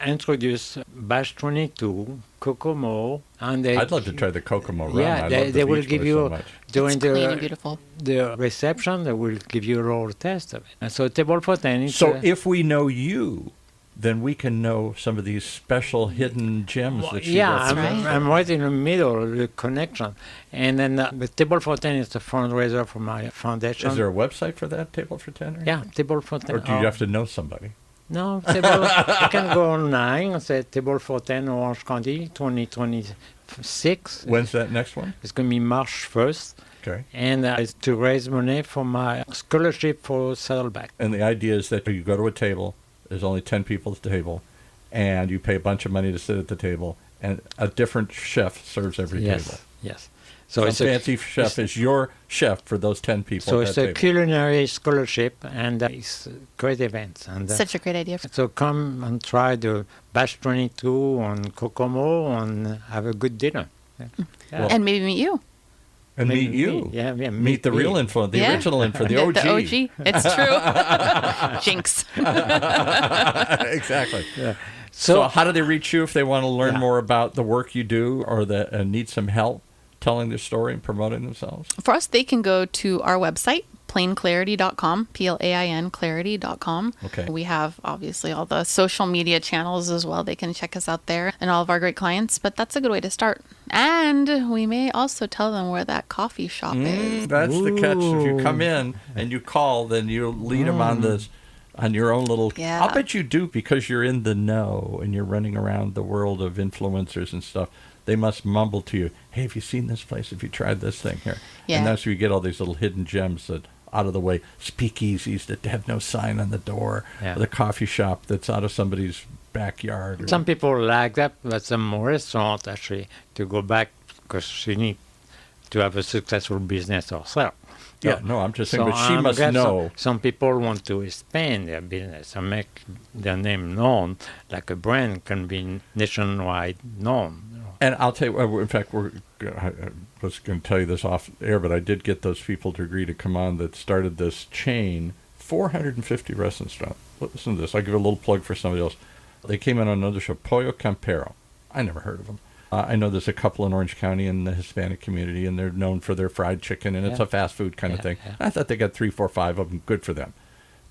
introduce Batch 22, Kokomo, and I'd love to try the Kokomo rum. Yeah, they will give you so during it's clean and beautiful. The reception. They will give you a little test of it. And so Table 410. So if we know you, then we can know some of these special hidden gems that you I'm right in the middle of the connection. And then the Table for 10 is the fundraiser for my foundation. Is there a website for that, Table for 10? Yeah, Table for 10. Or do you have to know somebody? No, you can go online and say Table for 10 Orange County 2026. When's that next one? It's going to be March 1st. Okay. And it's to raise money for my scholarship for Saddleback. And the idea is that you go to a table, there's only 10 people at the table, and you pay a bunch of money to sit at the table, and a different chef serves every table. Yes. So some fancy chef is your chef for those 10 people. So it's a culinary scholarship, and it's a great event. And such a great idea. So come and try the Batch 22 on Kokomo and have a good dinner. Yeah. Well, and maybe meet you. And meet you. Yeah, meet the real info, the original info, the OG. The OG. It's true. Jinx. Exactly. Yeah. So how do they reach you if they want to learn more about the work you do or need some help telling their story and promoting themselves? For us, they can go to our website, PlainClarity.com, PLAIN Clarity.com. Okay. We have, obviously, all the social media channels as well. They can check us out there and all of our great clients, but that's a good way to start. And we may also tell them where that coffee shop is. That's the catch. If you come in and you call, then you lead them on your own little... Yeah. I'll bet you do because you're in the know and you're running around the world of influencers and stuff. They must mumble to you, hey, have you seen this place? Have you tried this thing here? Yeah. And that's where you get all these little hidden gems that out of the way, speakeasies that have no sign on the door, or the coffee shop that's out of somebody's backyard. Some people like that, but some restaurants actually to go back because you need to have a successful business yourself. Yeah, no, I'm just saying, but she must know. Some people want to expand their business and make their name known, like a brand can be nationwide known. And I'll tell you, in fact, I was going to tell you this off air, but I did get those people to agree to come on that started this chain, 450 restaurants. Listen to this. I'll give a little plug for somebody else. They came in on another show, Pollo Campero. I never heard of them. I know there's a couple in Orange County in the Hispanic community, and they're known for their fried chicken, and it's a fast food kind of thing. Yeah. I thought they got 3, 4, 5 of them. Good for them.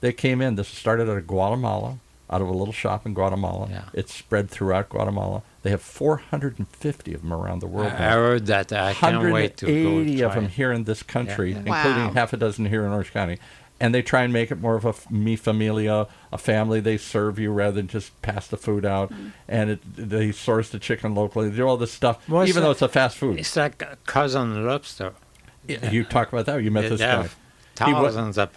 They came in. This started out of Guatemala, out of a little shop in Guatemala. Yeah. It's spread throughout Guatemala. They have 450 of them around the world. I heard that. I can't wait to go 180 of them here in this country, including half a dozen here in Orange County. And they try and make it more of a mi familia, a family. They serve you rather than just pass the food out. And they source the chicken locally. They do all this stuff, even though it's a fast food. It's like a cousin lobster. You talk about that. You met this guy. Thousands of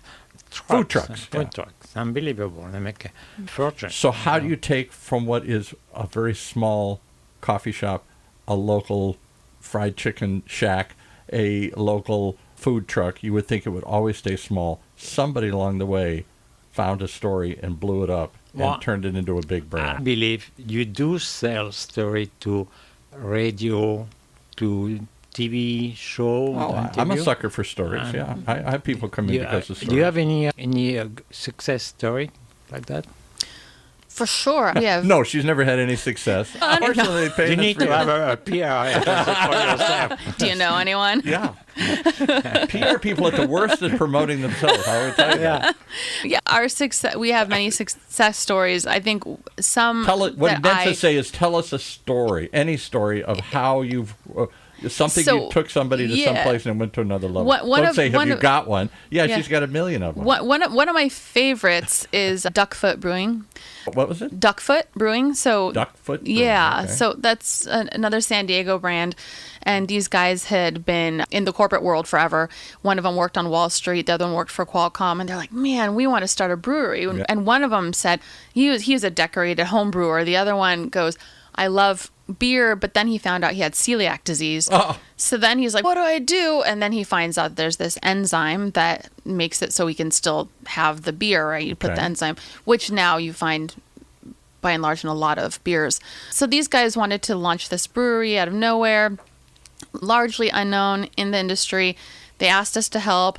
food trucks. Food trucks. Unbelievable. They make a fortune. So how do you take from what is a very small coffee shop, a local fried chicken shack, a local food truck? You would think it would always stay small. Somebody along the way found a story and blew it up and turned it into a big brand. I believe you do sell story to radio, to TV show. I'm a sucker for stories. I have people come in because of stories. Do you have any success story like that? For sure. We have. No, she's never had any success. Unfortunately, you need to have a PR for yourself. Do you know anyone? Yeah. PR people at the worst at promoting themselves. I would tell you that. Yeah, our success. We have many success stories. I think some. What I meant to say is, tell us a story, any story of how you've. You took somebody to some place and went to another level. Don't say, have you got one? Yeah, she's got a million of them. One of my favorites is Duckfoot Brewing. What was it? Duckfoot Brewing. Duckfoot Brewing. Yeah, okay. So that's another San Diego brand. And these guys had been in the corporate world forever. One of them worked on Wall Street. The other one worked for Qualcomm. And they're like, man, we want to start a brewery. Yeah. And one of them said, he was a decorated home brewer. The other one goes, I love beer, but then he found out he had celiac disease. Oh. So then he's like, what do I do? And then he finds out there's this enzyme that makes it so we can still have the beer, right? You put the enzyme, which now you find by and large in a lot of beers. So these guys wanted to launch this brewery out of nowhere, largely unknown in the industry. They asked us to help.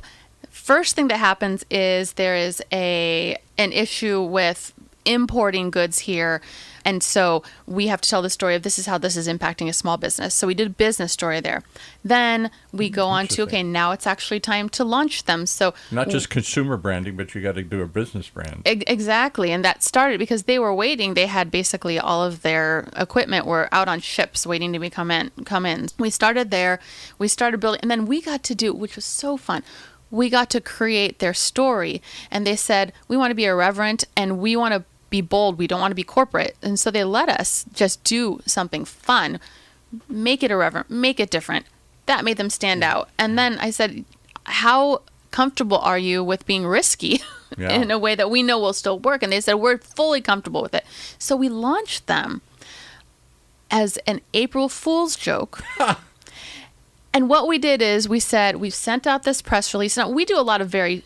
First thing that happens is there is an issue with importing goods here. And so we have to tell the story of this is how this is impacting a small business. So we did a business story there. Then we go on to, okay, now it's actually time to launch them. So not just consumer branding, but you got to do a business brand. Exactly. And that started because they were waiting. They had basically all of their equipment were out on ships waiting to come in. We started there. We started building, and then we got to do, which was so fun. We got to create their story, and they said, we want to be irreverent and we want to be bold. We don't want to be corporate. And so they let us just do something fun, make it irreverent, make it different. That made them stand out. And then I said, how comfortable are you with being risky in a way that we know will still work? And they said, we're fully comfortable with it. So we launched them as an April Fool's joke. And what we did is we said, we've sent out this press release. Now, we do a lot of very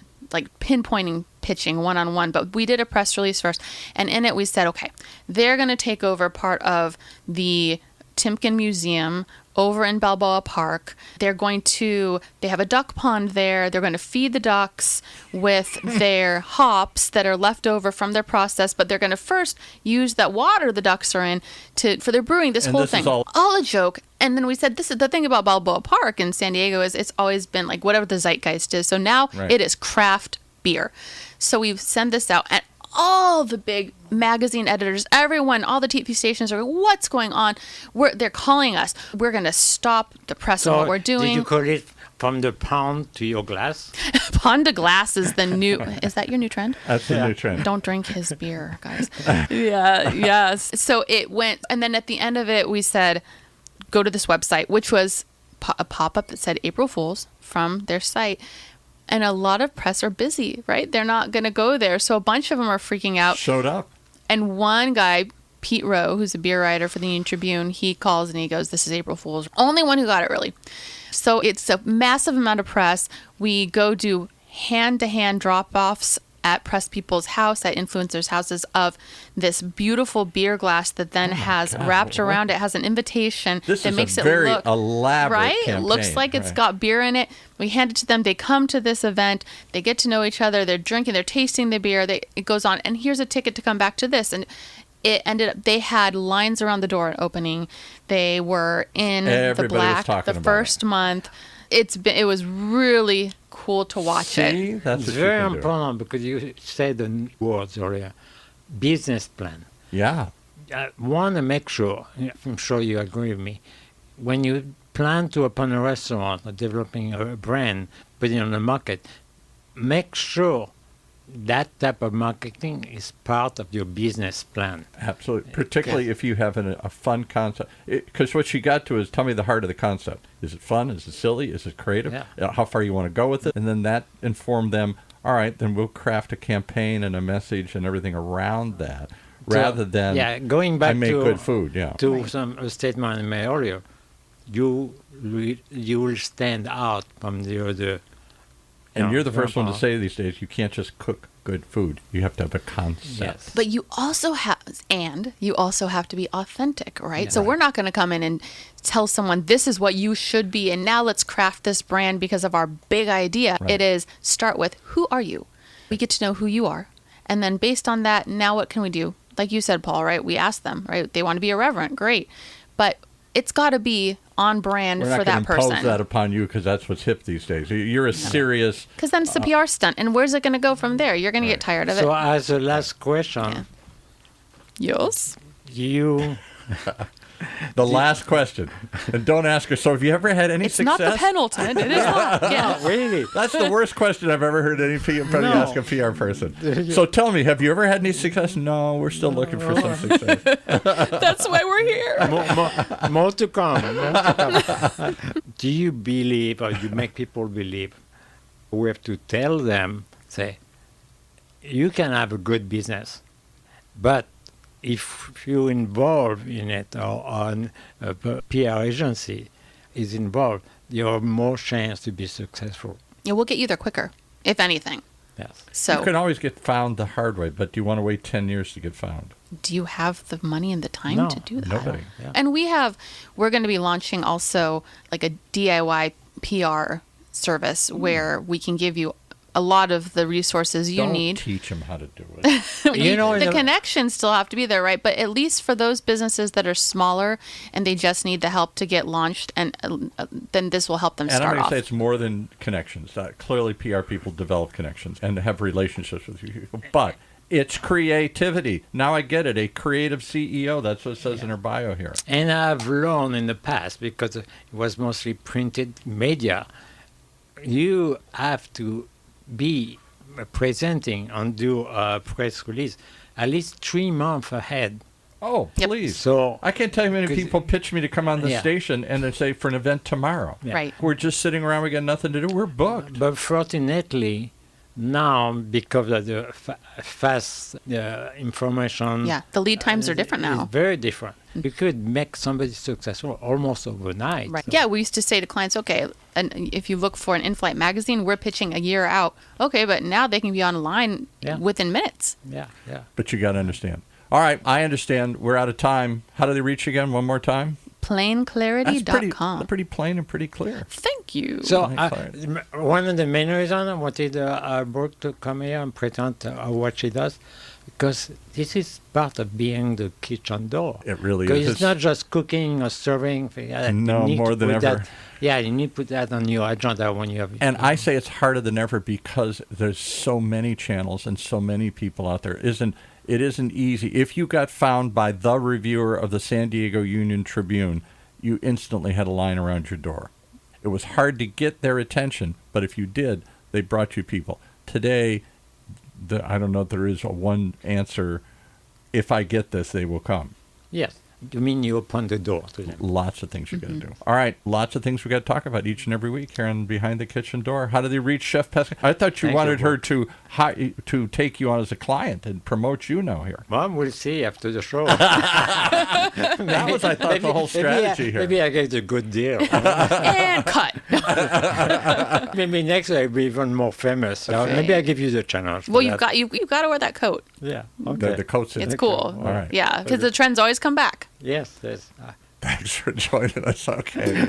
pinpointing pitching one-on-one, but we did a press release first. And in it, we said, okay, they're going to take over part of the Timken Museum over in Balboa Park. They have a duck pond there. They're going to feed the ducks with their hops that are left over from their process, but they're going to first use that water the ducks are in for their brewing, this whole thing. All a joke. And then we said, this is the thing about Balboa Park in San Diego is it's always been like whatever the zeitgeist is. So now it is craft beer. So we send this out, and all the big magazine editors, everyone, all the TV stations are, what's going on? They're calling us. We're going to stop the press of what we're doing. Did you call it from the pond to your glass? Pond to glass is the new, is that your new trend? That's the new trend. Don't drink his beer, guys. Yes. So it went, and then at the end of it, we said, go to this website, which was a pop-up that said April Fools from their site. And a lot of press are busy, right? They're not going to go there. So a bunch of them are freaking out. Showed up. And one guy, Pete Rowe, who's a beer writer for the Union Tribune, he calls and he goes, this is April Fool's. Only one who got it, really. So it's a massive amount of press. We go do hand-to-hand drop-offs at press people's house, at influencers' houses, of this beautiful beer glass that then has wrapped around it, has an invitation that makes it look very elaborate campaign. It looks like it's got beer in it. We hand it to them. They come to this event. They get to know each other. They're drinking. They're tasting the beer. It goes on. And here's a ticket to come back to this. And it ended up, they had lines around the door at opening. They were in the black the first month. It was really cool to watch it. That's very important because you said the words earlier. Business plan. Yeah. I want to make sure, I'm sure you agree with me, when you plan to open a restaurant or developing a brand, putting it on the market, make sure that type of marketing is part of your business plan. Absolutely. Particularly if you have a fun concept. Because what you got to is tell me the heart of the concept. Is it fun? Is it silly? Is it creative? Yeah. How far you want to go with it? And then that informed them, all right, then we'll craft a campaign and a message and everything around that. Rather than going back I make good food. To some statement I made earlier, you will stand out from the other. And you're the first one to say these days, you can't just cook good food. You have to have a concept. Yes. But you also have to be authentic, right? Yeah. So we're not going to come in and tell someone this is what you should be, and now let's craft this brand because of our big idea. Right. It is start with, who are you? We get to know who you are. And then based on that, now what can we do? Like you said, Paul, right? We ask them, right? They want to be irreverent. Great. But it's got to be on brand for that person. We're not going to impose that upon you because that's what's hip these days. You're a serious... Because then it's a PR stunt. And where's it going to go from there? You're going to get tired of it. So as a last question... Yes? You... The last question. And don't ask her, so have you ever had any success? It's not the Pendleton. It is not. Yeah. No, really? That's the worst question I've ever heard anybody ask a PR person. So tell me, have you ever had any success? No, we're still looking for some success. That's why we're here. More to come. Do you believe, or you make people believe, we have to tell them, say, you can have a good business, but if you're involved in it or a PR agency is involved, you have more chance to be successful. Yeah, we'll get you there quicker, if anything. Yes. So you can always get found the hard way, but do you want to wait 10 years to get found? Do you have the money and the time to do that? Nobody. Yeah. And we're going to be launching also like a DIY PR service where we can give you a lot of the resources you Don't need. teach them how to do it. The connections still have to be there, right? But at least for those businesses that are smaller and they just need the help to get launched, and then this will help them And start I'm going off. to say it's more than connections. Clearly, PR people develop connections and have relationships with you people. But it's creativity. Now I get it. A creative CEO. That's what it says in her bio here. And I've learned in the past, because it was mostly printed media, you have to be presenting and do a press release at least 3 months ahead. Oh, Yep. please. So I can't tell you how many people pitch me to come on the station and they say for an event tomorrow. Yeah. Right. We're just sitting around. We got nothing to do. We're booked. But fortunately, now, because of the fast information, Yeah, the lead times are different now. It's very different. You could make somebody successful almost overnight. Right. So- Yeah, we used to say to clients, okay, and if you look for an in-flight magazine, we're pitching a year out. Okay, but now they can be online within minutes. Yeah, yeah. But you got to understand. All right, I understand. We're out of time. How do they reach you again? One more time? PlainClarity.com. That's pretty plain and pretty clear. Thank you. So PlainClarity. one of the main reasons I wanted Brook to come here and present what she does, because this is part of being the kitchen door. It really Because is. it's not just cooking or serving. No, more than ever. You need to put that on your agenda when you have. And I say it's harder than ever because there's so many channels and so many people out there. It isn't easy. If you got found by the reviewer of the San Diego Union Tribune, you instantly had a line around your door. It was hard to get their attention, but if you did, they brought you people. Today, I don't know if there is a one answer. If I get this, they will come. Yes. You mean you open the door to them? Lots of things you got to do. All right, lots of things we got to talk about each and every week here on Behind the Kitchen Door. How do they reach Chef Pascal? I thought you wanted her to take you on as a client and promote you now here. Well, we'll see after the show. That was, I thought, the whole strategy here. Maybe I get a good deal. And cut. Maybe next I'll be even more famous. Maybe I give you the challenge. Well, you've got to wear that coat. Yeah. Okay. The coat's in It's it. cool. All right. Yeah, because the trends always come back. Yes. Yes. Thanks for joining us. Okay.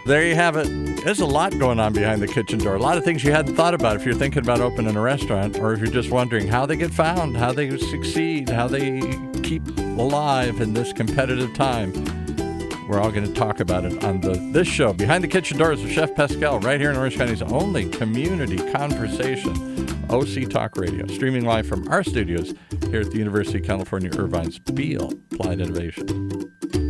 There you have it. There's a lot going on behind the kitchen door. A lot of things you hadn't thought about if you're thinking about opening a restaurant, or if you're just wondering how they get found, how they succeed, how they keep alive in this competitive time. We're all going to talk about it on this show, Behind the Kitchen Doors with Chef Pascal, right here in Orange County's only community conversation, OC Talk Radio, streaming live from our studios here at the University of California, Irvine's Beale Applied Innovation.